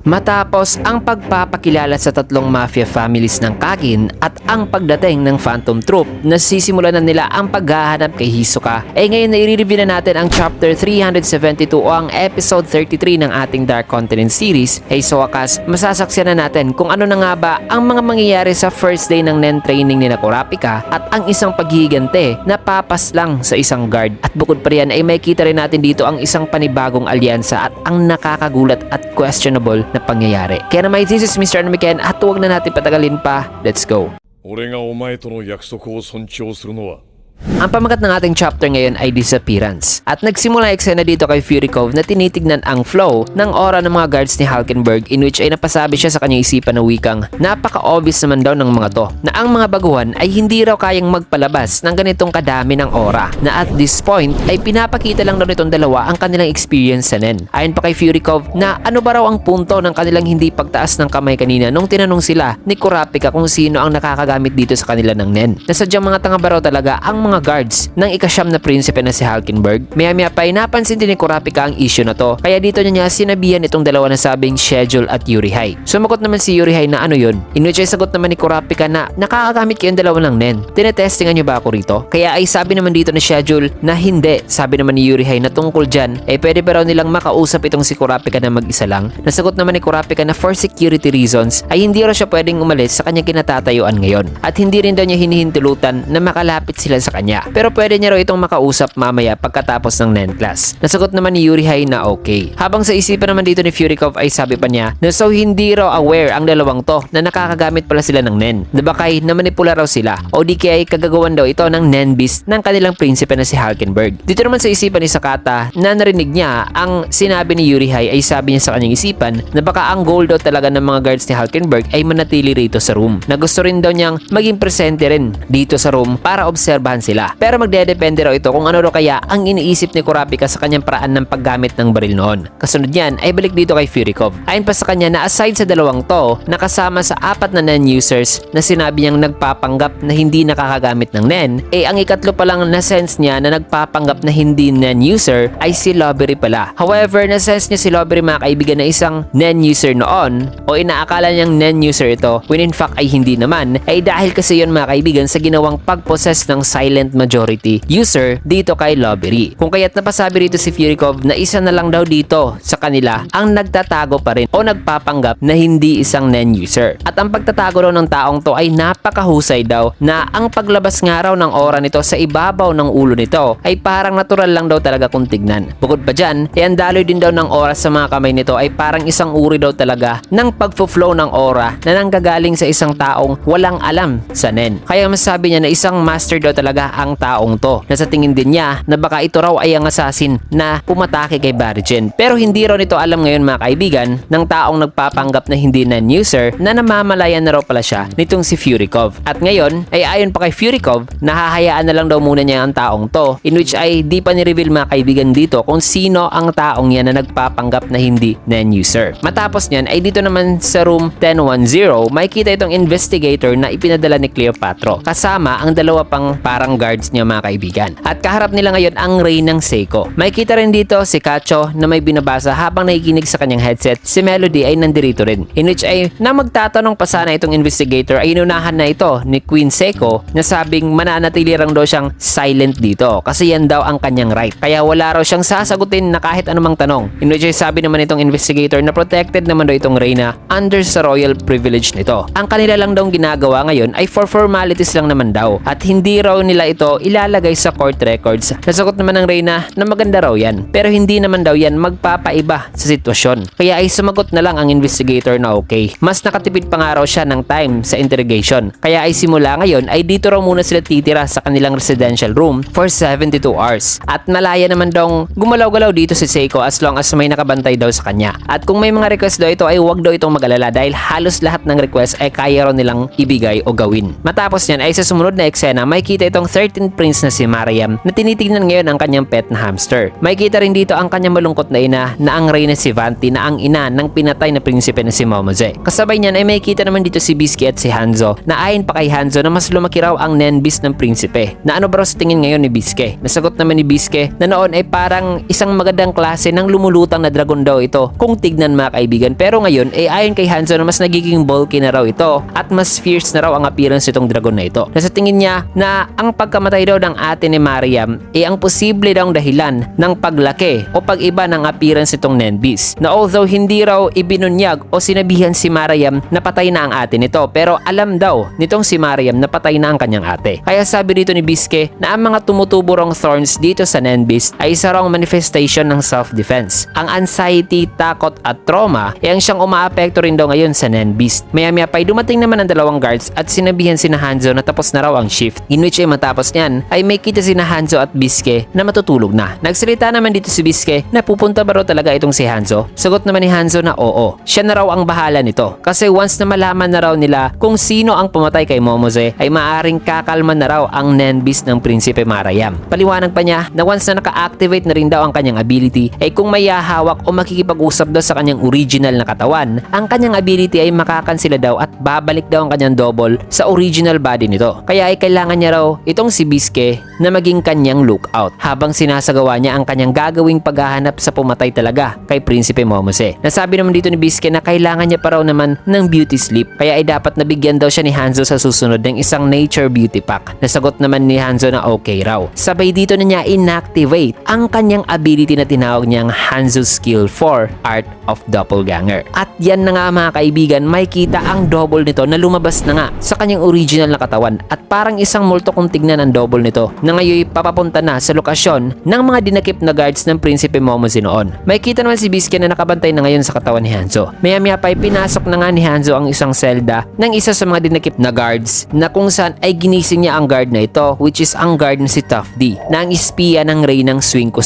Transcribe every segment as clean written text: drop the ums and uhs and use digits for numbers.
Matapos ang pagpapakilala sa tatlong mafia families ng Kakin at ang pagdating ng Phantom Troop, nasisimulan na nila ang paghahanap kay Hisoka. Ngayon na i-review na natin ang chapter 372 o ang episode 33 ng ating Dark Continent series. Sa wakas, masasaksiyan na natin kung ano na nga ba ang mga mangyayari sa first day ng NEN training ni Kurapika at ang isang paghihigante na papas lang sa isang guard. At bukod pa riyan ay may kita rin natin dito ang isang panibagong alyansa at ang nakakagulat at questionable na pangyayari. Kaya naman, this is Mr. Anamiken at huwag na natin patagalin pa. Let's go! 俺がお前との約束を尊重するのは Ang pamagat ng ating chapter ngayon ay disappearance. At nagsimula ang eksena dito kay Fury Cove na tinitignan ang flow ng aura ng mga guards ni Hulkenberg, in which ay napasabi siya sa kanyang isipan na wikang napaka-obvious naman daw ng mga to na ang mga baguhan ay hindi raw kayang magpalabas ng ganitong kadami ng aura, na at this point ay pinapakita lang daw nitong dalawa ang kanilang experience sa NEN. Ayon pa kay Fury Cove na ano ba raw ang punto ng kanilang hindi pagtaas ng kamay kanina nung tinanong sila ni Kurapika kung sino ang nakakagamit dito sa kanila ng NEN. Nasadyang mga tanga ba raw talaga ang mga guards ng ikasyam na prinsipe na si Hulkenberg. Maya-maya pa ay napansin din ni Kurapika ang issue na to, kaya dito niya sinabihan itong dalawa na sabing schedule at Yurihei. Sumagot naman si Yurihei na ano yun, in which ay sagot naman ni Kurapika na nakakagamit kayong dalawa ng NEN. Tinetestingan niyo ba ako rito? Kaya ay sabi naman dito ni schedule na hindi. Sabi naman ni Yurihei na tungkol dyan ay pwede ba raw nilang makausap itong si Kurapika na mag-isa lang. Nasagot naman ni Kurapika na for security reasons ay hindi raw siya pwedeng umalis sa kanyang kinatatayuan ngayon at hindi rin daw niya hinihintulutan na makalapit sila sa kanya. Pero pwede niya raw itong makausap mamaya pagkatapos ng NEN class. Nasagot naman ni Yurihei na okay. Habang sa isipan naman dito ni Fury Cove ay sabi pa niya na so hindi raw aware ang dalawang to na nakakagamit pala sila ng NEN. Na bakay namanipula raw sila o di kaya ay kagagawan daw ito ng NEN beast ng kanilang prinsipe na si Hulkenberg. Dito naman sa isipan ni Sakata na narinig niya ang sinabi ni Yurihei ay sabi niya sa kanyang isipan na baka ang goal daw talaga ng mga guards ni Hulkenberg ay manatili rito sa room. Na gusto rin daw niyang maging presente rin dito sa room para obserbahan sila. Pero magdedepende raw ito kung ano raw kaya ang iniisip ni Kurapika sa kanyang paraan ng paggamit ng baril noon. Kasunod niyan ay balik dito kay Fury Cove. Ayon pa sa kanya na aside sa dalawang to, nakasama sa apat na NEN users na sinabi niyang nagpapanggap na hindi nakakagamit ng NEN, ang ikatlo pa lang na sense niya na nagpapanggap na hindi NEN user ay si Lobbery pala. However, na sense niya si Lobbery mga kaibigan na isang NEN user noon o inaakala niyang NEN user ito when in fact ay hindi naman, ay dahil kasi yun mga kaibigan sa ginawang pag-possess ng silent majority user dito kay Lobbery. Kung kaya't napasabi rito si Fury Cove na isa na lang daw dito sa kanila ang nagtatago pa rin o nagpapanggap na hindi isang NEN user. At ang pagtatago raw ng taong to ay napakahusay daw na ang paglabas nga raw ng aura nito sa ibabaw ng ulo nito ay parang natural lang daw talaga kung tignan. Bukod pa dyan, ang daloy din daw ng aura sa mga kamay nito ay parang isang uri daw talaga ng pagfo-flow ng aura na nanggagaling sa isang taong walang alam sa NEN. Kaya masabi niya na isang master daw talaga ang taong to, na sa tingin din niya na baka ito raw ay ang assassin na pumatake kay Barigen. Pero hindi raw nito alam ngayon mga kaibigan ng taong nagpapanggap na hindi NEN user na namamalayan na raw pala siya nitong si Fury Cove. At ngayon ay ayon pa kay Fury Cove, nahahayaan na lang daw muna niya ang taong to, in which ay di pa ni-reveal mga kaibigan dito kung sino ang taong yan na nagpapanggap na hindi NEN user. Matapos niyan ay dito naman sa room 1010 may kita itong investigator na ipinadala ni Cleopatra kasama ang dalawa pang parang guards niya mga kaibigan. At kaharap nila ngayon ang Rey ng Seiko. May kita rin dito si Kacho na may binabasa habang nakikinig sa kanyang headset. Si Melody ay nandirito rin, in which ay na magtatanong pa sana itong investigator ay inunahan na ito ni Queen Seiko na sabing mananatili lang daw siyang silent dito kasi yan daw ang kanyang right. Kaya wala raw siyang sasagutin na kahit anumang tanong, in which ay sabi naman itong investigator na protected naman daw itong Reyna under sa royal privilege nito. Ang kanila lang daw ginagawa ngayon ay for formalities lang naman daw at hindi raw nila ito ilalagay sa court records. Nasagot naman ng Reyna na maganda raw yan pero hindi naman daw yan magpapaiba sa sitwasyon. Kaya ay sumagot na lang ang investigator na okay. Mas nakatipid pa nga raw siya ng time sa interrogation. Kaya ay simula ngayon ay dito raw muna sila titira sa kanilang residential room for 72 hours. At malaya naman daw gumalaw-galaw dito si Seiko as long as may nakabantay daw sa kanya. At kung may mga request daw ito ay huwag daw itong mag-alala dahil halos lahat ng request ay kaya raw nilang ibigay o gawin. Matapos niyan ay sa sumunod na eksena may kita itong ang 13th prince na si Mariam na tinitignan ngayon ang kanyang pet na hamster. Makikita rin dito ang kanyang malungkot na ina na ang reyna si Vanti na ang ina ng pinatay na prinsipe na si Momose. Kasabay niyan ay makikita naman dito si Bisky at si Hanzo na ayon pa kay Hanzo na mas lumaki raw ang Nenbis ng prinsipe. Na ano ba raw sa tingin ngayon ni Bisky? Nasagot naman ni Bisky na noon ay parang isang magandang klase ng lumulutang na dragon daw ito kung tignan mga kaibigan, pero ngayon ay ayon kay Hanzo na mas nagiging bulky na raw ito at mas fierce na raw ang appearance itong dragon na ito. Nasa tingin niya na ang pagkamatay daw ng ate ni Mariam ay ang posible daw dahilan ng paglaki o pag-iba ng appearance itong Nenbis, na although hindi raw ibinunyag o sinabihan si Mariam na patay na ang ate nito, pero alam daw nitong si Mariam na patay na ang kanyang ate. Kaya sabi dito ni Bisky na ang mga tumutubo rong thorns dito sa Nenbis ay isa raw manifestation ng self-defense. Ang anxiety, takot at trauma ay ang siyang umaapekto rin daw ngayon sa Nenbis. Maya-maya pa'y dumating naman ang dalawang guards at sinabihan si Hanzo na tapos na raw ang shift, in which ay matapos niyan ay may kita si Hanzo at Bisky na matutulog na. Nagsalita naman dito si Bisky na pupunta ba raw talaga itong si Hanzo? Sagot naman ni Hanzo na oo, siya na raw ang bahala nito kasi once na malaman na raw nila kung sino ang pumatay kay Momose ay maaring kakalma na raw ang Nenbis ng Prinsipe Mariam. Paliwanag pa niya na once na naka-activate na rin daw ang kanyang ability ay kung may hahawak o makikipag-usap daw sa kanyang original na katawan, ang kanyang ability ay makakansela daw at babalik daw ang kanyang double sa original body nito. Kaya ay kailangan niya raw itong si Bisky na maging kanyang lookout habang sinasagawa niya ang kanyang gagawing paghahanap sa pumatay talaga kay Prinsipe Momose. Nasabi naman dito ni Bisky na kailangan niya pa raw naman ng beauty sleep, kaya ay dapat nabigyan daw siya ni Hanzo sa susunod ng isang nature beauty pack. Nasagot naman ni Hanzo na okay raw. Sabay dito na niya inactivate ang kanyang ability na tinawag niyang Hanzo Skill 4 Art of Doppelganger. At yan na nga mga kaibigan, may kita ang double nito na lumabas na nga sa kanyang original na katawan at parang isang multo kung tignan ang double nito na ngayon papapunta na sa lokasyon ng mga dinakip na guards ng Prinsipe Momose noon. May kita naman si Bisky na nakabantay na ngayon sa katawan ni Hanzo. Maya-maya pa ay pinasok na nga ni Hanzo ang isang selda ng isa sa mga dinakip na guards na kung saan ay ginising niya ang guard na ito, which is ang guard na si Tough D na ang espiya ng reynang Swinko.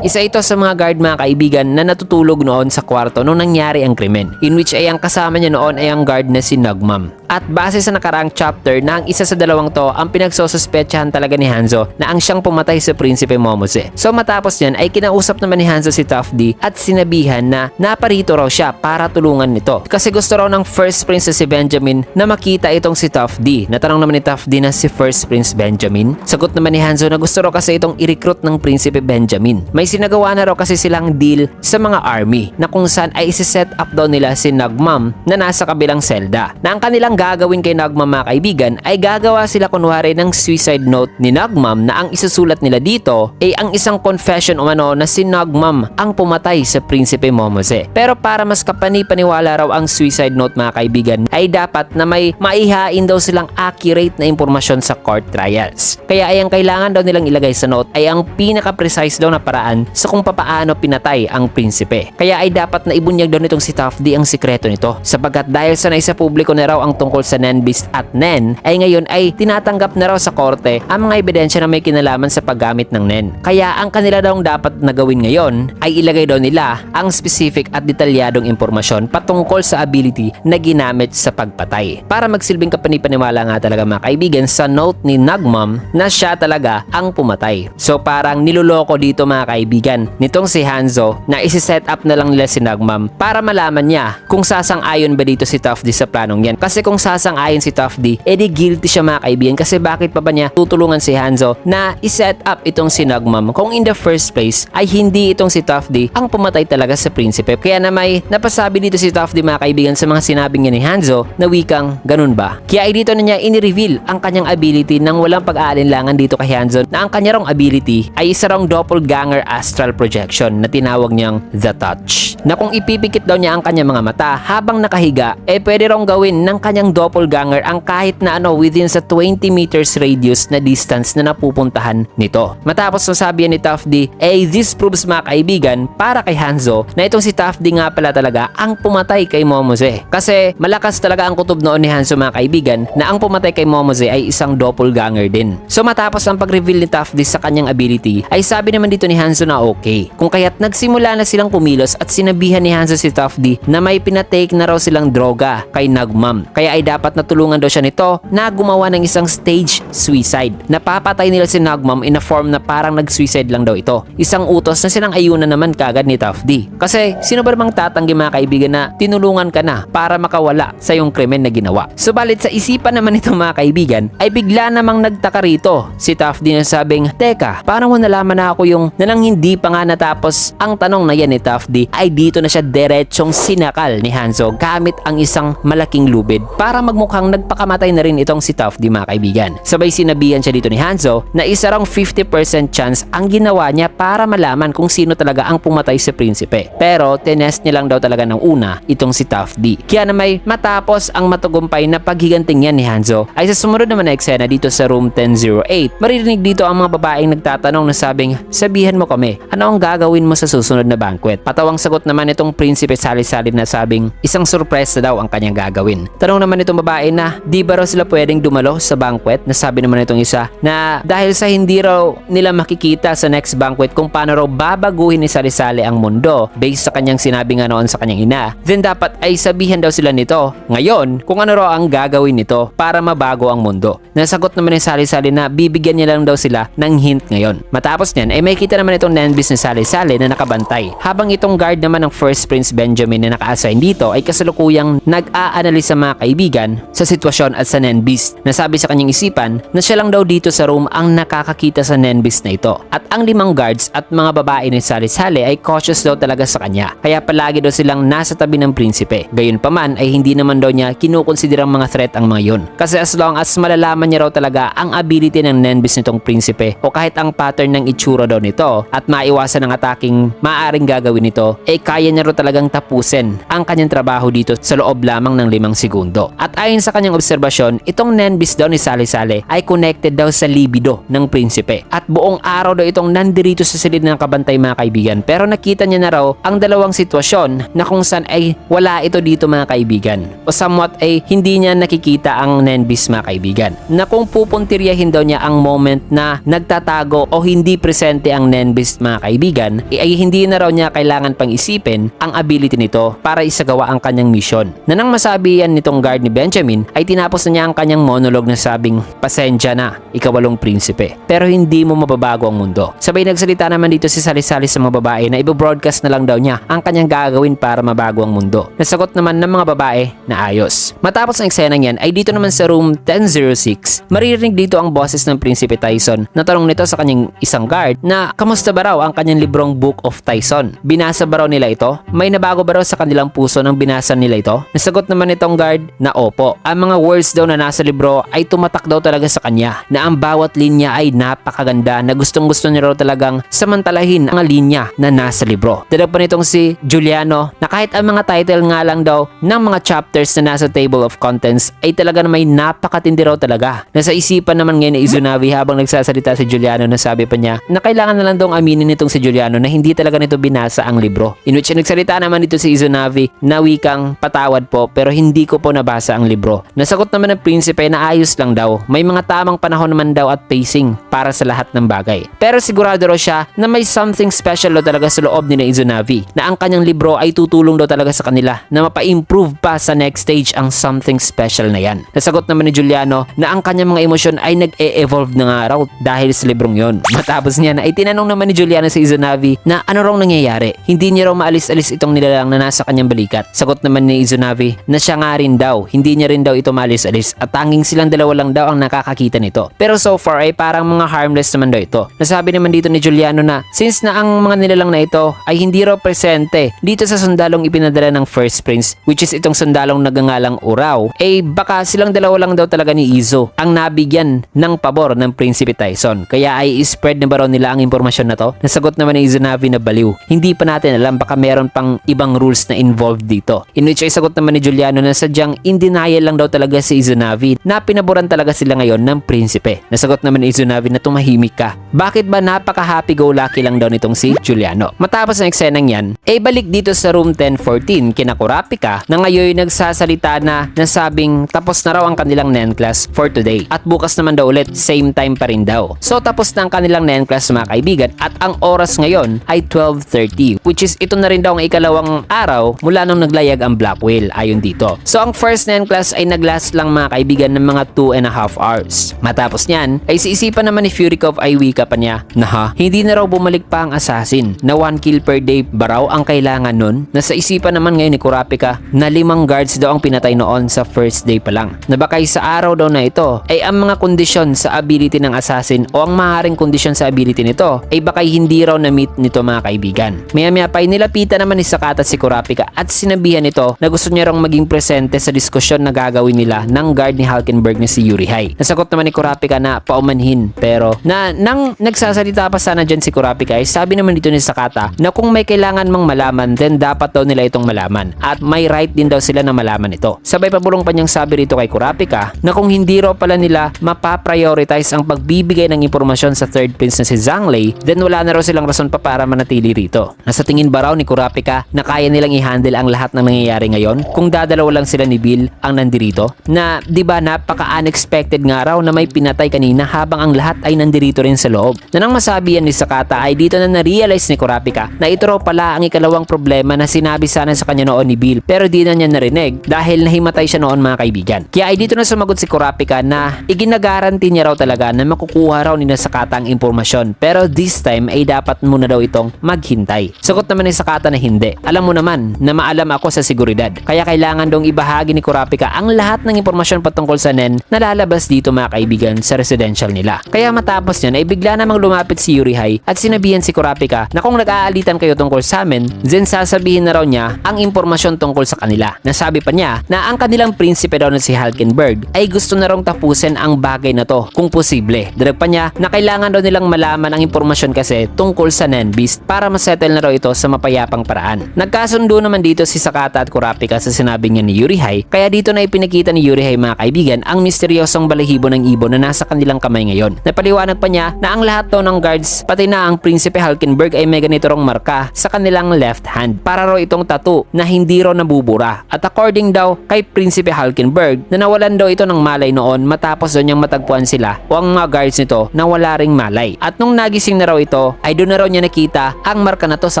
Isa ito sa mga guard mga kaibigan na natutulog noon sa kwarto nung nangyari ang krimen, in which ay ang kasama niya noon ay ang guard na si Nagmam. At base sa nakaraang chapter na ang isa sa dalawang to ang pinagsosuspetsahan talaga ni Hanzo na ang siyang pumatay sa Prinsipe Momose. So matapos yan ay kinausap naman ni Hanzo si Tough D at sinabihan na naparito raw siya para tulungan nito kasi gusto raw ng First Prince si Benjamin na makita itong si Tough D. Natanong naman ni Tough D na si First Prince Benjamin. Sagot naman ni Hanzo na gusto raw kasi itong i-recruit ng Prinsipe Benjamin. May sinagawa na raw kasi silang deal sa mga army na kung saan ay isi-set up daw nila si Nagmam na nasa kabilang selda. Na ang kanilang gagawin kay Nagmam mga kaibigan ay gagawa sila kunwari ng suicide note ni Nagmam na ang isusulat nila dito ay ang isang confession umano na si Nagmam ang pumatay sa Prinsipe Momose. Pero para mas kapani-paniwala raw ang suicide note mga kaibigan ay dapat na may maihain daw silang accurate na impormasyon sa court trials. Kaya ay ang kailangan daw nilang ilagay sa note ay ang pinaka-precise daw na paraan sa kung papaano pinatay ang prinsipe. Kaya ay dapat na ibunyag daw nitong si Tough D ang sikreto nito sapagkat dahil sanay sa publiko na raw ang tungkol sa Nenbis at Nen ay ngayon ay tinatanggap na raw sa korte ang mga ebidensya na may kinalaman sa paggamit ng Nen. Kaya ang kanila daw dapat na gawin ngayon ay ilagay daw nila ang specific at detalyadong impormasyon patungkol sa ability na ginamit sa pagpatay para magsilbing kapanipaniwala nga talaga mga kaibigan sa note ni Nagmam na siya talaga ang pumatay. So parang niloloko dito mga kaibigan nitong si Hanzo na isi-set up na lang nila si Nagmam para malaman niya kung sasang-ayon ba dito si Tough D sa planong yan. Kasi kung sasang-ayon si Tough D, edi guilty siya mga kaibigan kasi bakit pa ba niya tutulungan si Hanzo na i-set up itong si Nagmam kung in the first place ay hindi itong si Tough D ang pumatay talaga sa prinsipe. Kaya na may napasabi dito si Tough D mga kaibigan sa mga sinabi niya ni Hanzo na wikang ganun ba? Kaya ay dito na niya ini-reveal ang kanyang ability nang walang pag-aalinlangan dito kay Hanzo na ang kanya rong ability ay isa rong doppelganger astral projection na tinawag niyang The Touch. Na kung ipipikit daw niya ang kanyang mga mata habang nakahiga, pwede rong gawin ng kanyang doppelganger ang kahit na within sa 20 meters radius na distance na napupuntahan nito. Matapos masabi ni Tough D, this proves mga kaibigan para kay Hanzo na itong si Tough D nga pala talaga ang pumatay kay Momose. Kasi malakas talaga ang kutob noon ni Hanzo mga kaibigan na ang pumatay kay Momose ay isang doppelganger din. So matapos ang pag-reveal ni Tough D sa kanyang ability, ay sabi naman dito ni Hanzo na okay. Kung kaya't nagsimula na silang pumilos at sinabihan ni Hanzo si Tough D na may pinatake na raw silang droga kay Nagmam. Kaya ay dapat natulungan daw siya nito na gumawa ng isang stage suicide. Napapatay nila si Nagmam in a form na parang nag-suicide lang daw ito. Isang utos na silang ayunan naman kagad ni Tough D. Kasi sino ba namang tatanggi mga kaibigan na tinulungan ka na para makawala sa iyong krimen na ginawa. Subalit sa isipan naman nito mga kaibigan ay bigla namang nagtaka rito si Tough D na sabing, teka, parang mo nalaman na ako yung nanang hindi pa nga natapos ang tanong na yan ni Tough D ay dito na siya diretsong sinakal ni Hanzo gamit ang isang malaking lubid para magmukhang nagpakamatay na rin itong si Tough D mga kaibigan. Sabay sinabihan siya dito ni Hanzo na isa rang 50% chance ang ginawa niya para malaman kung sino talaga ang pumatay sa prinsipe. Pero tinest niya lang daw talaga ng una itong si Tough D. Kaya na may matapos ang matagumpay na paghiganting yan ni Hanzo ay sa sumunod naman na eksena dito sa room 1008 maririnig dito ang mga babaeng nagtatanong na sabing, sabihan mo kami, ano ang gagawin mo sa susunod na banquet? Patawang sagot naman itong prinsipe sali-sali na sabing isang surprise daw ang kanyang gagawin. Tanong naman itong babae na di ba raw sila pwedeng dumalo sa banquet? Nasabi naman itong isa na dahil sa hindi raw nila makikita sa next banquet kung paano raw babaguhin ni Sali-Sali ang mundo based sa kanyang sinabi nga noon sa kanyang ina, then dapat ay sabihan daw sila nito ngayon kung ano raw ang gagawin nito para mabago ang mundo. Nasagot naman ni Sali-Sali na bibigyan niya lang daw sila ng hint ngayon. Matapos niyan ay may kita naman itong Nenbis ni Sali-Sali na nakabantay habang itong guard naman ng First Prince Benjamin na naka-assign dito ay kasalukuyang nag-aanalisa mga kaibigan sa sitwasyon at sa Nenbis. Nasabi sa kanyang isipan na siya lang daw dito sa room ang nakakakita sa Nenbis na ito. At ang 5 guards at mga babae ni Sali-Sali ay cautious daw talaga sa kanya. Kaya palagi daw silang nasa tabi ng prinsipe. Gayunpaman ay hindi naman daw niya kinukonsiderang mga threat ang mga yun. Kasi as long as malalaman niya raw talaga ang ability ng Nenbis nitong prinsipe o kahit ang pattern ng itsura daw nito at maiwasan ng attacking maaaring gagawin nito, eh kaya niya raw talagang tapusin ang kanyang trabaho dito sa loob lamang ng 5 segundo. At ayon sa kanyang obserbasyon, itong Nenbis daw ni Sali-Sali ay connected daw sa libido ng prinsipe. At buong araw daw itong nandirito sa silid ng kabantay mga kaibigan. Pero nakita niya na raw ang dalawang sitwasyon na kung saan ay wala ito dito mga kaibigan. O somewhat ay hindi niya nakikita ang Nenbis mga kaibigan. Na kung pupuntiryahin daw niya ang moment na nagtatago o hindi presente ang Nenbis mga kaibigan, ay hindi na raw niya kailangan pang isipin ang ability nito para isagawa ang kanyang mission. Na nang masabi yan nitong guard ni Benjamin ay tinapos na niya ang kanyang monologue na sabing, pasensya na, ikawalong prinsipe. Pero hindi mo mababago ang mundo. Sabay nagsalita naman dito si Sali-Sali sa mga babae na ibobroadcast na lang daw niya ang kanyang gagawin para mabago ang mundo. Nasagot naman ng mga babae na ayos. Matapos ang eksenang yan ay dito naman sa room 1006, maririnig dito ang boses ng Prinsipe Tyson na tanong nito sa kanyang isang guard na kamusta ba raw ang kanyang librong Book of Tyson? Binasa ba raw nila ito? May nabago ba raw sa kanilang puso nang binasa nila ito? Nasagot naman itong guard na opo. Ang mga words daw na nasa libro ay tumatak daw talaga sa kanya na ang bawat linya ay napakaganda na gustong-gusto niya raw talagang samantalahin ang linya na nasa libro. Dalag pa nitong si Giuliano na kahit ang mga title nga lang daw ng mga chapters na nasa table of contents ay talaga na may napakatindi raw talaga. Nasa isipan naman ngayon ni Izunavi habang nagsasalita si Giuliano na sabi pa niya na kailangan na lang daw aminin nitong si Giuliano na hindi talaga nito binasa ang libro. In which nagsalita naman dito si Izunavi na wikang patawad po pero hindi ko po nabasa ang libro. Nasagot naman ng prinsipe na ayos lang daw. May mga tamang panahon naman daw at pacing para sa lahat ng bagay. Pero sigurado raw siya na may something special daw talaga sa loob ni Izunavi na ang kanyang libro ay tutulong daw talaga sa kanila na mapa-improve pa sa next stage ang something special na yan. Nasagot naman ni Giuliano na ang kanyang mga emosyon ay nag-e-evolve na nga raw dahil sa librong yon. Matapos niya na ay tinanong naman ni Giuliano sa Izunavi na ano raw nangyayari. Hindi niya raw maalis-alis itong nilalang na nasa kanyang balikat. Sagot naman ni Izunavi na siya nga rin daw. Hindi niya rin daw ito maalis-alis at tanging silang dalawa lang daw ang nakakakita nito. Pero so far ay parang mga harmless naman daw ito. Nasabi naman dito ni Giuliano na since na ang mga nilalang na ito ay hindi raw presente dito sa sundalong ipinadala ng First Prince, which is itong sundalong nagangalang Urao, eh baka silang dalawa lang daw talaga ni Izo ang nabigyan ng pabor ng Prinsipe Tyson. Kaya ay spread na ba raw nila ang impormasyon na to? Nasagot naman ni Izunavi na baliw. Hindi pa natin alam, baka meron pang ibang rules na involved dito. In which ay sagot naman ni Giuliano na sadyang in denial lang daw talaga si Izunavi na pinaboran talaga sila ngayon ng prinsipe. Nasagot naman ni Izunavi na tumahimik ka. Bakit ba napaka-happy-go-lucky lang daw nitong si Giuliano? Matapos ang eksenang yan, ay balik dito sa room 1014 kina Kurapika na ngayon nagsasalita na nasabing tapos na raw ang kanilang NEN class for today. At bukas naman daw ulit, same time pa rin daw. So tapos na ang kanilang NEN class mga kaibigan at ang oras ngayon ay 12:30, which is ito na rin daw ang ikalawang araw mula nung naglayag ang Black Whale ayon dito. So ang first NEN class ay naglast lang mga kaibigan ng mga 2.5 hours. Guards. Matapos niyan, ay siisipan naman ni Furikov ay wika pa niya na hindi na raw bumalik pa ang assassin na 1 kill per day ba raw ang kailangan nun? Nasa isipan naman ngayon ni Kurapika na 5 guards daw ang pinatay noon sa first day pa lang. Na baka sa araw daw na ito ay ang mga kondisyon sa ability ng assassin o ang maaaring kondisyon sa ability nito ay baka hindi raw na-meet nito mga kaibigan. Maya-maya pa ay nilapitan naman ni Sakata si Kurapika at sinabihan nito na gusto niya raw maging presente sa diskusyon na gagawin nila ng guard ni Hulkenberg na si Yurihei. Nasagot naman ni Kurapika na paumanhin pero nang nagsasalita pa sana dyan si Kurapika ay sabi naman dito ni Sakata na kung may kailangan mang malaman then dapat daw nila itong malaman at may right din daw sila na malaman ito. Sabay pabulong pa niyang sabi rito kay Kurapika na kung hindi raw pala nila mapaprioritize ang pagbibigay ng impormasyon sa third prince na si Zhang Lei then wala na raw silang rason pa para manatili rito. Nasa tingin ba raw ni Kurapika na kaya nilang i-handle ang lahat ng nangyayari ngayon kung dadalawa lang sila ni Bill ang nandirito? Na di ba napaka-unexpected nga raw na may pinatay kanina habang ang lahat ay nandirito rin sa loob. Na nang masabi yan ni Sakata ay dito na na-realize ni Kurapika na ito raw pala ang ikalawang problema na sinabi sana sa kanya noon ni Bill pero di na niya narinig dahil nahimatay siya noon mga kaibigan. Kaya ay dito na sumagot si Kurapika na iginagaranti niya raw talaga na makukuha raw ni Sakata ang impormasyon pero this time ay dapat muna daw itong maghintay. Sagot naman ni Sakata na hindi. Alam mo naman na maalam ako sa seguridad. Kaya kailangan dong ibahagi ni Kurapika ang lahat ng impormasyon patungkol sa Nen na lalabas dito mga kaibigan sa residential nila. Kaya matapos niyan ay bigla namang lumapit si Yurihei at sinabihan si Kurapika na kung nag-aalitan kayo tungkol sa amin, then sasabihin na raw niya ang impormasyon tungkol sa kanila. Nasabi pa niya na ang kanilang prinsipe daw na si Hulkenberg ay gusto na raw tapusin ang bagay na to kung posible. Direk pa niya na kailangan daw nilang malaman ang impormasyon kasi tungkol sa Nen Beast para masettle na raw ito sa mapayapang paraan. Nagkasundo naman dito si Sakata at Kurapika sa sinabi niya ni Yurihei kaya dito na ipinakita ni Yurihei mga kaibigan ang misteryosong balahibo ng ibon na nasa kanilang kamay ngayon. Napaliwanag pa niya na ang lahat daw ng guards pati na ang Prinsipe Hulkenberg ay may ganito rong marka sa kanilang left hand para raw itong tattoo na hindi raw nabubura. At according daw kay Prinsipe Hulkenberg na nawalan daw ito ng malay noon matapos daw niyang matagpuan sila o ang mga guards nito na wala ring malay. At nung nagising na raw ito ay doon na raw niya nakita ang marka na to sa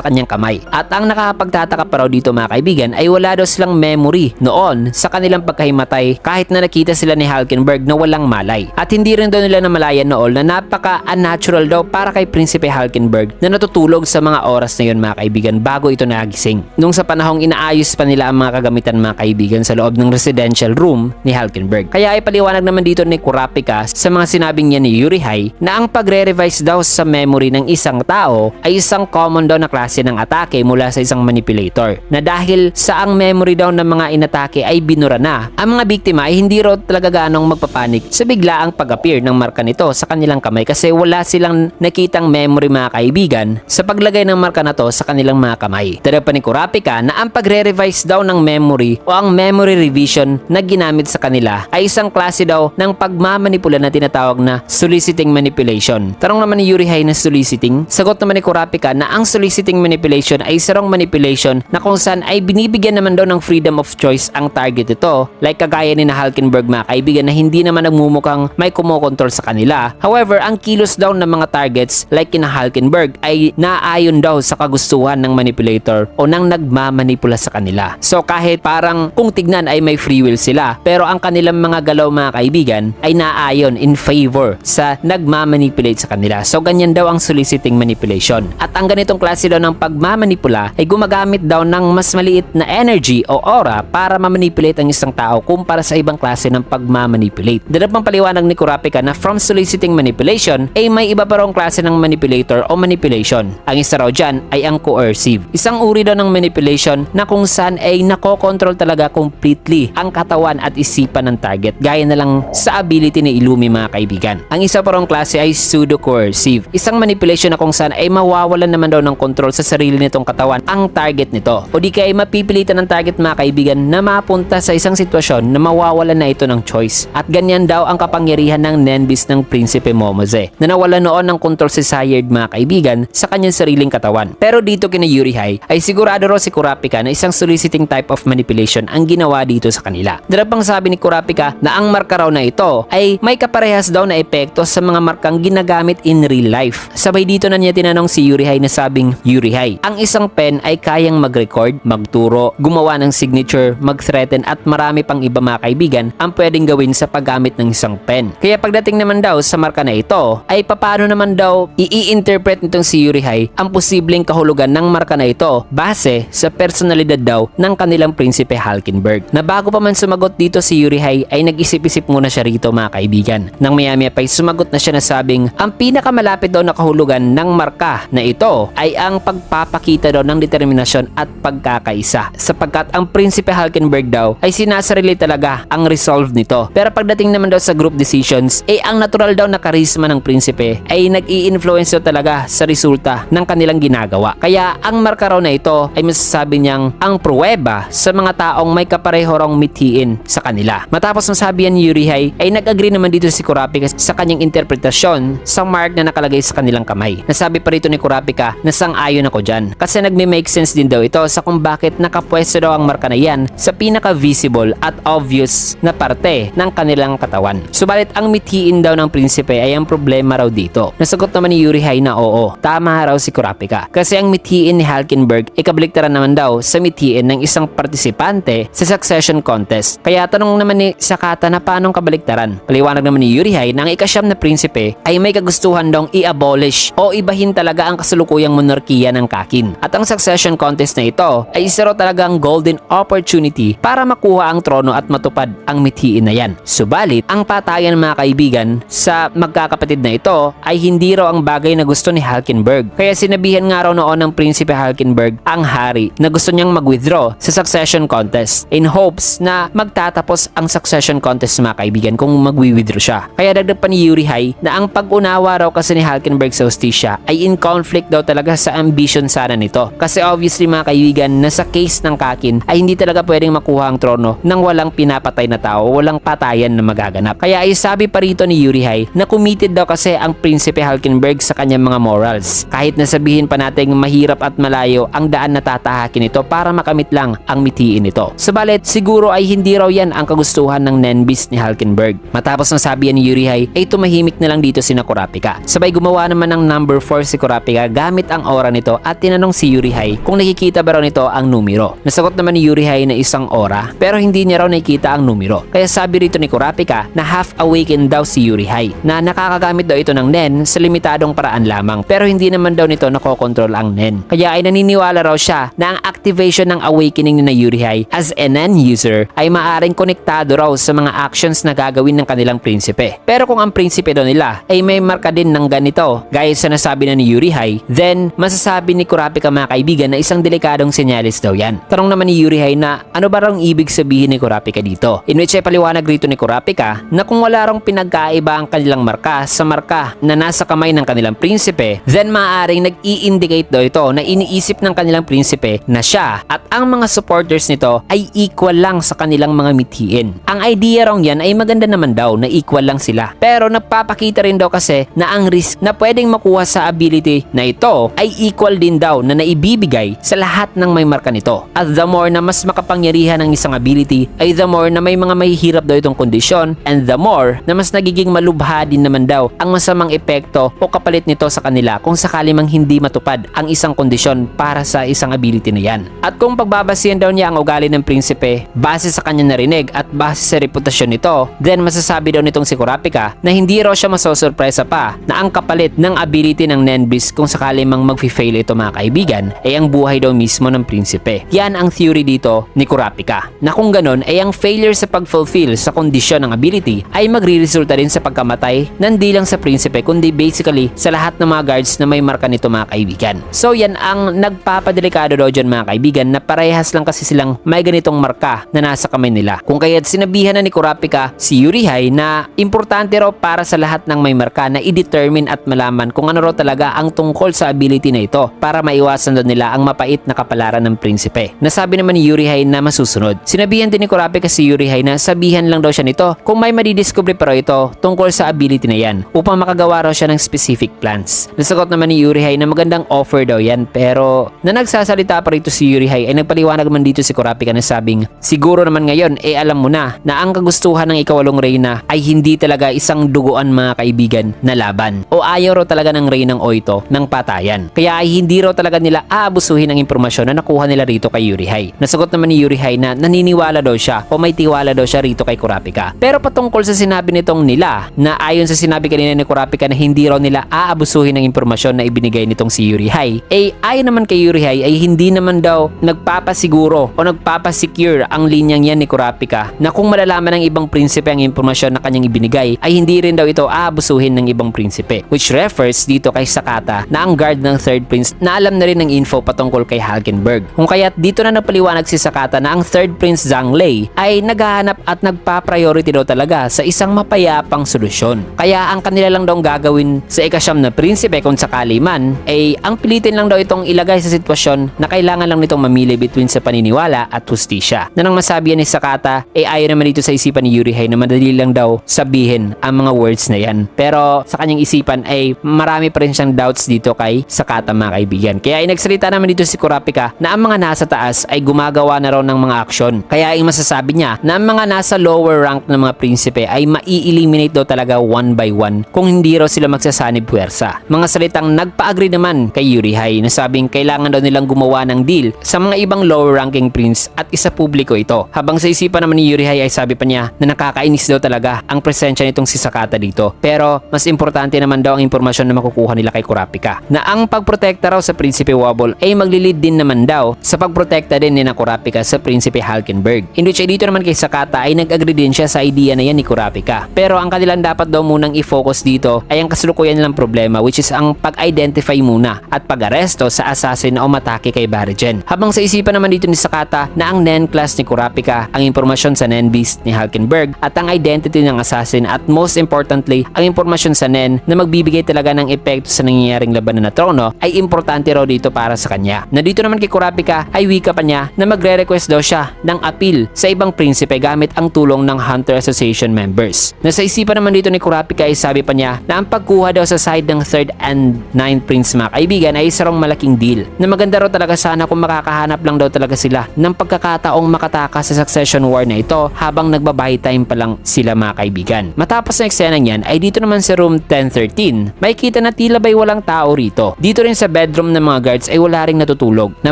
kanyang kamay. At ang nakakapagtataka pa raw dito mga kaibigan ay wala daw silang memory noon sa kanilang pagkahimatay kahit na nakita sila ni Hulkenberg na walang malay. At hindi rin daw nila namalayan noon na napaka-unnatural daw para kay Prinsipe Hulkenberg na natutulog sa mga oras na yun mga kaibigan bago ito nagising. Nung sa panahong inaayos pa nila ang mga kagamitan mga kaibigan sa loob ng residential room ni Hulkenberg. Kaya ay paliwanag naman dito ni Kurapika sa mga sinabing niya ni Yurihei na ang pagre-revise daw sa memory ng isang tao ay isang common daw na klase ng atake mula sa isang manipulator. Na dahil sa ang memory daw ng mga inatake ay binura na, ang mga biktima ay hindi raw talaga ganong magpapanik sa biglaang pag-appear ng marka nito sa kanilang kamay kasi wala silang nakitang memory mga kaibigan sa paglagay ng marka na to sa kanilang mga kamay. Dahil pa ni Kurapika na ang pagre-revise daw ng memory o ang memory revision na ginamit sa kanila ay isang klase daw ng pagmamanipula na tinatawag na soliciting manipulation. Tanong naman ni Yurihei na soliciting, sagot naman ni Kurapika na ang soliciting manipulation ay isang manipulation na kung saan ay binibigyan naman daw ng freedom of choice ang target ito like kagaya ni na Hulkenberg mga kaibigan na hindi naman nagmumukhang may kumokontrol sa kanila. However, ang kilos daw ng mga targets like kina Hulkenberg ay naayon daw sa kagustuhan ng manipulator o nang nagmamanipula sa kanila. So kahit parang kung tignan ay may free will sila pero ang kanilang mga galaw mga kaibigan ay naayon in favor sa nagmamanipulate sa kanila. So ganyan daw ang soliciting manipulation. At ang ganitong klase daw ng pagmamanipula ay gumagamit daw ng mas maliit na energy o aura para mamanipulate ang isang tao kumpara sa ibang klase ng pagmamanipulate. Dahil pang paliwanag ni Kurapika na from soliciting manipulation ay may iba pa raw klase ng manipulator o manipulation. Ang isa raw dyan ay ang coercive. Isang uri daw ng manipulation na kung saan ay nakokontrol talaga completely ang katawan at isipan ng target gaya na lang sa ability ni Illumi mga kaibigan. Ang isa pa raw klase ay pseudo-coercive. Isang manipulation na kung saan ay mawawalan naman daw ng control sa sarili nitong katawan ang target nito. O di kaya mapipilitan ng target mga kaibigan na mapunta sa isang sitwasyon na mawawalan na ito ng choice. At ganyan daw ang kapangyarihan ng Nen Beast ng Prinsipe Momose na nawala noon ng control si Sayard mga kaibigan sa kanyang sariling katawan. Pero dito kina Yurihei ay sigurado raw si Kurapika na isang soliciting type of manipulation ang ginawa dito sa kanila. Darapang sabi ni Kurapika na ang marka raw na ito ay may kaparehas daw na epekto sa mga markang ginagamit in real life. Sabay dito na niya tinanong si Yurihei na sabing, Yurihei, ang isang pen ay kayang mag-record, magturo, gumawa ng signature, mag-threaten at marami pang iba mga kaibigan ang pwedeng gawin sa paggamit ng isang isang pen. Kaya pagdating naman daw sa marka na ito, ay paano naman daw i-interpret nitong si Yurihei ang posibleng kahulugan ng marka na ito base sa personalidad daw ng kanilang prinsipe Halkenberg. Na bago pa man sumagot dito si Yurihei ay nag-isip-isip muna siya rito mga kaibigan. Nang maya-maya pa'y sumagot na siya na sabing ang pinakamalapit daw na kahulugan ng marka na ito ay ang pagpapakita daw ng determinasyon at pagkakaisa. Sapagkat ang prinsipe Halkenberg daw ay sinasarili talaga ang resolve nito. Pero pagdating naman daw sa group decisions, ang natural daw na karisma ng prinsipe ay nag-i-influence daw talaga sa resulta ng kanilang ginagawa. Kaya ang marka raw na ito ay masasabi niyang ang pruweba sa mga taong may kapareho raw mithiin sa kanila. Matapos masabi yan ni Yurihei ay nag-agree naman dito si Kurapika sa kanyang interpretasyon sa mark na nakalagay sa kanilang kamay. Nasabi pa rito ni Kurapika na sang-ayon ako dyan kasi nagme-make sense din daw ito sa kung bakit nakapwesto daw ang marka na yan sa pinaka-visible at obvious na parte ng kanilang katawan. Subalit ang mithiin daw ng prinsipe ay ang problema raw dito. Nasagot naman ni Yurihei na oo, tama raw si Kurapika kasi ang mithiin ni Halkenberg ay kabaliktaran naman daw sa mithiin ng isang partisipante sa succession contest. Kaya tanong naman ni Sakata na paanong kabaliktaran. Paliwanag naman ni Yurihei na ang ikasyam na prinsipe ay may kagustuhan daw i-abolish o ibahin talaga ang kasalukuyang monarkiya ng Kakin. At ang succession contest na ito ay isa raw talagang golden opportunity para makuha ang trono at matupad ang mithiin na yan. Subalit, ang patayan mga kaibigan sa magkakapatid na ito ay hindi raw ang bagay na gusto ni Halkenberg. Kaya sinabihan nga raw noon ng prinsipe Halkenberg ang hari na gusto niyang mag-withdraw sa succession contest in hopes na magtatapos ang succession contest mga kaibigan kung mag-withdraw siya. Kaya dagdag pa ni Yurihei na ang pag-unawa raw kasi ni Halkenberg sa hustisya ay in conflict daw talaga sa ambition sana nito. Kasi obviously mga kaibigan na sa case ng Kakin ay hindi talaga pwedeng makuha ang trono nang walang pinapatay na tao, walang patayan na magaganap. Kaya ay sabi pa rito ni Yurihei na committed daw kasi ang prinsipe Halkenberg sa kanyang mga morals. Kahit na sabihin pa natin mahirap at malayo ang daan na tatahakin ito para makamit lang ang mithiin nito. Subalit siguro ay hindi raw yan ang kagustuhan ng Nenbis ni Halkenberg. Matapos ng sabi ni Yurihei ay tumahimik na lang dito si Kurapika. Sabay gumawa naman ng number 4 si Kurapika gamit ang aura nito at tinanong si Yurihei kung nakikita ba raw nito ang numero. Nasagot naman ni Yurihei na isang aura pero hindi niya raw nakikita ang numero. Kaya sabi rito ni Kurapika na half awakened daw si Yurihei na nakakagamit daw ito ng Nen sa limitadong paraan lamang pero hindi naman daw nito nakokontrol ang Nen. Kaya ay naniniwala raw siya na ang activation ng awakening ni Yurihei as a Nen user ay maaring konektado raw sa mga actions na gagawin ng kanilang prinsipe. Pero kung ang prinsipe daw nila ay may marka din ng ganito gaya sa nasabi na ni Yurihei, then masasabi ni Kurapika mga kaibigan na isang delikadong senyalis daw yan. Tanong naman ni Yurihei na ano ba raw ibig sabihin ni Kurapika dito? In which ay paliwanag rito ni Kurapika na kung wala raw pinagkaiba ang kanilang marka sa marka na nasa kamay ng kanilang prinsipe, then maaaring nag-i-indicate daw ito na iniisip ng kanilang prinsipe na siya at ang mga supporters nito ay equal lang sa kanilang mga mithiin. Ang idea raw yan ay maganda naman daw na equal lang sila. Pero nagpapakita rin daw kasi na ang risk na pwedeng makuha sa ability na ito ay equal din daw na naibibigay sa lahat ng may marka nito. At the more na mas makapangyarihan ng isang ability ay the more na may mga mahihirap daw itong kondisyon and the more na mas nagiging malubha din naman daw ang masamang epekto o kapalit nito sa kanila kung sakali mang hindi matupad ang isang kondisyon para sa isang ability na yan. At kung pagbabasihan daw niya ang ugali ng prinsipe base sa kanya narinig at base sa reputasyon nito, then masasabi daw nitong si Kurapika na hindi raw siya masosurpresa pa na ang kapalit ng ability ng Nenbis kung sakali mang mag-fail ito mga kaibigan ay ang buhay daw mismo ng prinsipe. Yan ang theory dito ni Kurapika na kung ganon ay ang failure sa pag-fulfill sa kondisyon ng ability ay magre-resulta din sa pagkamatay hindi lang sa prinsipe kundi basically sa lahat ng mga guards na may marka nito mga kaibigan. So yan ang nagpapadelikado daw dyan mga kaibigan na parehas lang kasi silang may ganitong marka na nasa kamay nila. Kung kaya't sinabihan na ni Kurapika si Yurihei na importante raw para sa lahat ng may marka na i-determine at malaman kung ano raw talaga ang tungkol sa ability na ito para maiwasan daw nila ang mapait na kapalaran ng prinsipe. Nasabi naman ni Yurihei na masusunod. Sinabihan din ni Kurapika si Yurihei na sabihan lang daw siya nito kung may madidiscover pa raw ito tungkol sa ability na yan upang makagawa raw siya ng specific plans. Nasagot naman ni Yurihei na magandang offer daw yan pero na nagsasalita pa rito si Yurihei ay nagpaliwanag man dito si Kurapika na sabing siguro naman ngayon alam mo na ang kagustuhan ng ikawalong reyna ay hindi talaga isang duguan mga kaibigan na laban o ayaw raw talaga ng reynang Oito ng patayan. Kaya ay hindi raw talaga nila aabusuhin ang impormasyon na nakuha nila rito kay Yurihei. Nasagot naman ni Yurihei na naniniwala daw siya o may tiwala daw siya rito kay Kurapika. Pero patungkol tungkol sa sinabi nitong nila na ayon sa sinabi kanina ni Kurapika na hindi raw nila aabusuhin ng impormasyon na ibinigay nitong si Yurihei, ayon naman kay Yurihei ay hindi naman daw nagpapasiguro o nagpapasecure ang linyang yan ni Kurapika na kung malalaman ng ibang prinsipe ang impormasyon na kanyang ibinigay ay hindi rin daw ito aabusuhin ng ibang prinsipe, which refers dito kay Sakata na ang guard ng third prince na alam na rin ng info patungkol kay Halkenberg. Kung kaya't dito na napaliwanag si Sakata na ang third prince Zhang Lei ay naghahanap at nagpa-priority daw talaga sa isang mapayapang solusyon. Kaya ang kanila lang daw gagawin sa ikasyam na prinsipe kung sakali man ay ang pilitin lang daw itong ilagay sa sitwasyon na kailangan lang nitong mamili between sa paniniwala at hustisya. Na nang masabi ni Sakata ay ayon naman dito sa isipan ni Yurihei na madali lang daw sabihin ang mga words na yan. Pero sa kanyang isipan ay marami pa rin siyang doubts dito kay Sakata mga kaibigan. Kaya ay nagsalita naman dito si Kurapika na ang mga nasa taas ay gumagawa na raw ng mga aksyon. Kaya ay masasabi niya na ang mga nasa lower rank ng mga prinsipe ay mai-eliminate daw talaga one by one kung hindi raw sila magsasanib puwersa. Mga salitang nagpa-agree naman kay Yurihei na sabing kailangan daw nilang gumawa ng deal sa mga ibang lower ranking prince at isa publiko ito. Habang sa isipan naman ni Yurihei ay sabi pa niya na nakakainis daw talaga ang presensya nitong si Sakata dito. Pero mas importante naman daw ang impormasyon na makukuha nila kay Kurapika na ang pagprotekta raw sa Prinsipe Wobble ay maglilid din naman daw sa pagprotekta din ni na Kurapika sa Prinsipe Halkenberg. In which ay dito naman kay Sakata ay nag-agree din siya sa idea na yan ni Kurapika. Pero ang kanilang dapat daw munang i-focus dito ay ang kasalukuyan nilang problema, which is ang pag-identify muna at pag-aresto sa assassin na umatake kay Barigen. Habang sa isipan naman dito ni Sakata na ang Nen class ni Kurapika, ang impormasyon sa Nen Beast ni Halkenberg at ang identity ng assassin at most importantly ang impormasyon sa Nen na magbibigay talaga ng epekto sa nangyayaring labanan na trono ay importante raw dito para sa kanya. Na dito naman kay Kurapika ay wika pa niya na magre-request daw siya ng appeal sa ibang prinsipe gamit ang tulong ng Hunter Association members. Na sa isipan naman dito ni Kurapika ay sabi pa niya na ang pagkuha daw sa side ng 3rd and 9th prince mga kaibigan ay isa raw malaking deal. Na maganda raw talaga sana kung makakahanap lang daw talaga sila ng pagkakataong makatakas sa succession war na ito habang nagbabuy time pa lang sila mga kaibigan. Matapos na eksena niyan ay dito naman sa room 1013 may kita na tila ba'y walang tao rito. Dito rin sa bedroom ng mga guards ay wala ring natutulog. Na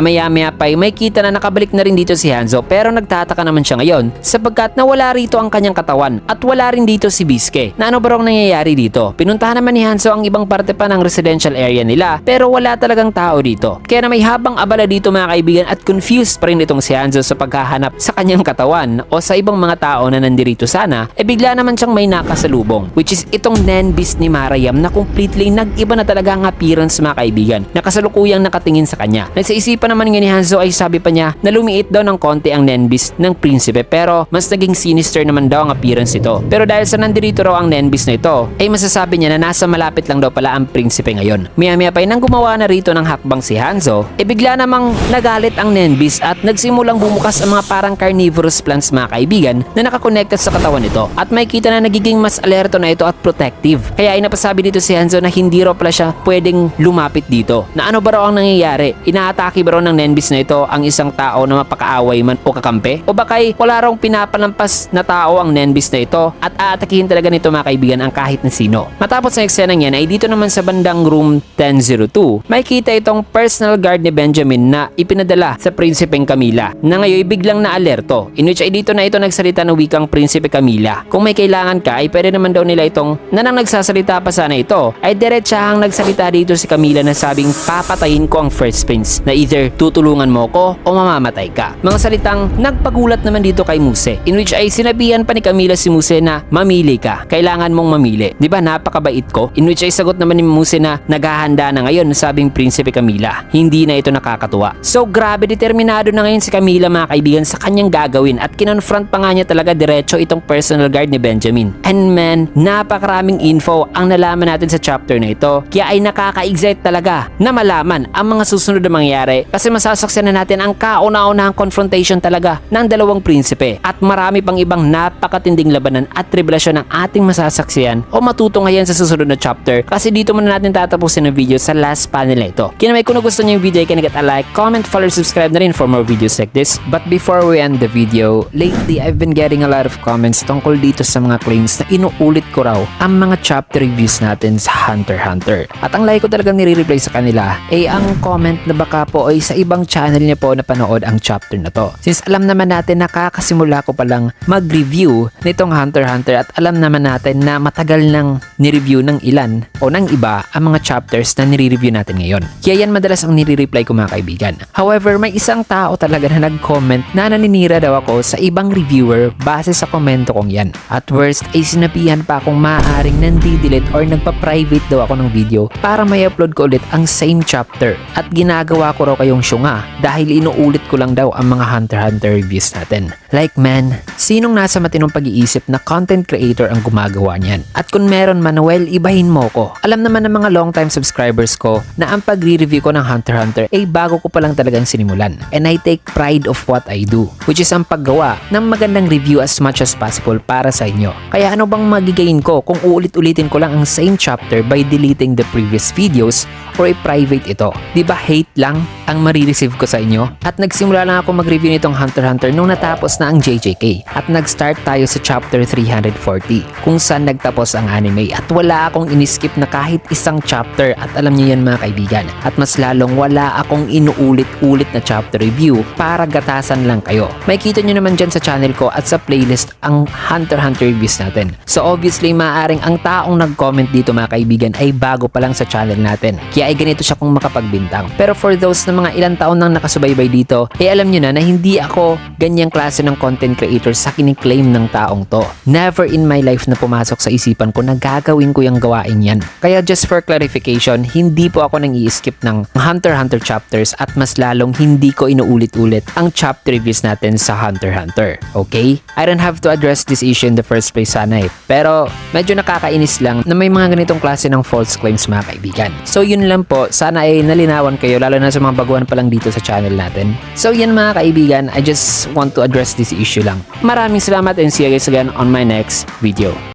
maya-maya pa ay may kita na nakabalik na rin dito si Hanzo pero nagtataka naman siya ngayon sapagkat nawala rito ang kanyang katawan at wala rin dito si Biske. Na ano ba nangyayari dito? Pinuntahan naman ni Hanzo ang ibang parte pa ng residential area nila pero wala talagang tao dito. Kaya na may habang abala dito mga kaibigan at confused pa rin itong si Hanzo sa paghahanap sa kanyang katawan o sa ibang mga tao na nandirito sana bigla naman siyang may nakasalubong which is itong Nen Beast ni Marayam na completely nag-iba na talaga ang appearance mga kaibigan na kasalukuyang nakatingin sa kanya. Nagsaisipan naman nga ni Hanzo ay sabi pa niya na lumiit daw ng konti ang Nen Beast ng prinsipe pero mas naging sinister naman daw ang appearance ito. Pero dahil sa nandirito raw ang Nen Beast na ito ay masasabi niya na nasa malapit lang daw pala ang prinsipe ngayon. Maya-maya pa nang gumawa na rito ng hakbang si Hanzo bigla namang nagalit ang Nen Beast at nagsimulang bumukas ang mga parang carnivorous plants mga kaibigan na nakakonekta sa katawan nito at may kita na nagiging mas alerto na ito at protective. Kaya ay napasabi dito si Hanzo na hindi raw pala siya pwedeng lumapit dito. Na ano ba raw ang nangyayari? Inaatake ba raw ng Nen Beast na ito ang isang tao na mapakaaway man o kakampi? O bakay wala raw pinapalampas na tao ang Nen Beast na ito at aatakihin talaga nito mga kaibigan ang kahit na sino. Matapos ng eksena niyan ay dito naman sa bandang room 1002 may kita itong personal guard ni Benjamin na ipinadala sa Prinsipeng Camila na ngayon biglang na alerto in which ay dito na ito nagsalita ng wikang Prinsipe Camila. Kung may kailangan ka ay pwede naman daw nila itong na nang nagsasalita pa sana ito ay diretsahang nagsalita dito si Camila na sabing papatayin ko ang first prince na either tutulungan mo ko o mamamatay ka. Mga salitang nagpagulat naman dito kay Muse in which ay sinabihan pa ni Camila si Muse na mamili ka. Kailangan mong mamili. Di ba napakabait ko? In which ay sagot naman ni Muse na naghahanda na ngayon na sabing Prinsipe Camila. Hindi na ito nakakatuwa. So grabe determinado na ngayon si Camila mga kaibigan sa kanyang gagawin at kinonfront pa nga niya talaga diretso itong personal guard ni Benjamin. And man, napakaraming info ang nalaman natin sa chapter na ito. Kaya ay nakaka-excite talaga na malaman ang mga susunod na mangyayari kasi masasaksihan na natin ang kauna-unahang confrontation talaga ng dalawang prinsipe at marami pang ibang napakatinding labanan at revelasyon ng ating masasaksihan o matutunghayan sa susunod na chapter kasi dito muna natin tatapusin ang video sa last panel na ito. Kaya naman kung gusto niyo yung video ay kinagat a like, comment, follow, subscribe na rin for more videos like this. But before we end the video, lately I've been getting a lot of comments tungkol dito sa mga claims na inuulit ko raw ang mga chapter reviews natin sa Hunter x Hunter. At ang like ko talagang nire-reply sa kanila ay ang comment na baka po ay sa ibang channel niyo po napanood ang chapter na to. Since alam naman natin nakakasimula ko palang mag-review nitong Hunter x Hunter at alam naman natin na matagal nang nireview ng ilan o ng iba ang mga chapters na nire-review natin ngayon. Kaya yan madalas ang nire-reply ko mga kaibigan. However, may isang tao talaga na nag-comment na naninira daw ako sa ibang reviewer base sa komento kong yan. At worst ay sinabihan pa akong maaaring nandi-delete or nagpa-private daw ako ng video para may upload ko ulit ang same chapter. At ginagawa ko raw kayong syunga dahil inuulit ko lang daw ang mga Hunter x Hunter reviews natin. Like man, sinong nasa matinong pag-iisip na content creator ang gumagawa niyan? At kung meron man, well, ibahin mo ko. Alam naman ng mga long time subscribers ko na ang pagre-review ko ng Hunter x Hunter ay bago ko pa lang talagang sinimulan. And I take pride of what I do, which is ang paggawa ng magandang review as much as possible para sa inyo. Kaya ano bang magigain ko kung uulit-ulitin ko lang ang same chapter by deleting the previous videos or i-private ito? Diba hate lang ang marireceive ko sa inyo? At nagsimula lang ako mag-review nitong Hunter x Hunter nung natapos na ang JJK. At nag-start tayo sa chapter 340 kung saan nagtapos ang anime at wala akong iniskip na kahit isang chapter at alam niyo yan mga kaibigan. At mas lalong wala akong inuulit-ulit na chapter review para gatasan lang kayo. Makikita nyo naman dyan sa channel ko at sa playlist ang Hunter x Hunter reviews natin. So obviously maaaring ang taong nag-comment dito mga kaibigan ay bago pa lang sa channel natin. Kaya ay ganito siya kung makapagbintang. Pero for those na mga ilang taon nang nakasubaybay dito, alam nyo na hindi ako ganyang klase ng content creator sa kiniklaim ng taong to. Never in my life na pumasok sa isipan ko na gagawin ko yung gawain yan. Kaya just for clarification, hindi po ako nang i-skip ng Hunter x Hunter chapters at mas lalong hindi ko inuulit-ulit ang chapter reviews natin sa Hunter x Hunter. Okay? I don't have to address this issue in the first place sana eh. Pero medyo nakakainis lang na may mga ganitong klase ng false claims mga kaibigan. So yun lang po, sana ay nalinawan kayo lalo na sa mga baguhan pa lang dito sa channel natin. So yan mga kaibigan, I just want to address this issue lang. Maraming salamat and see you guys again on my next video.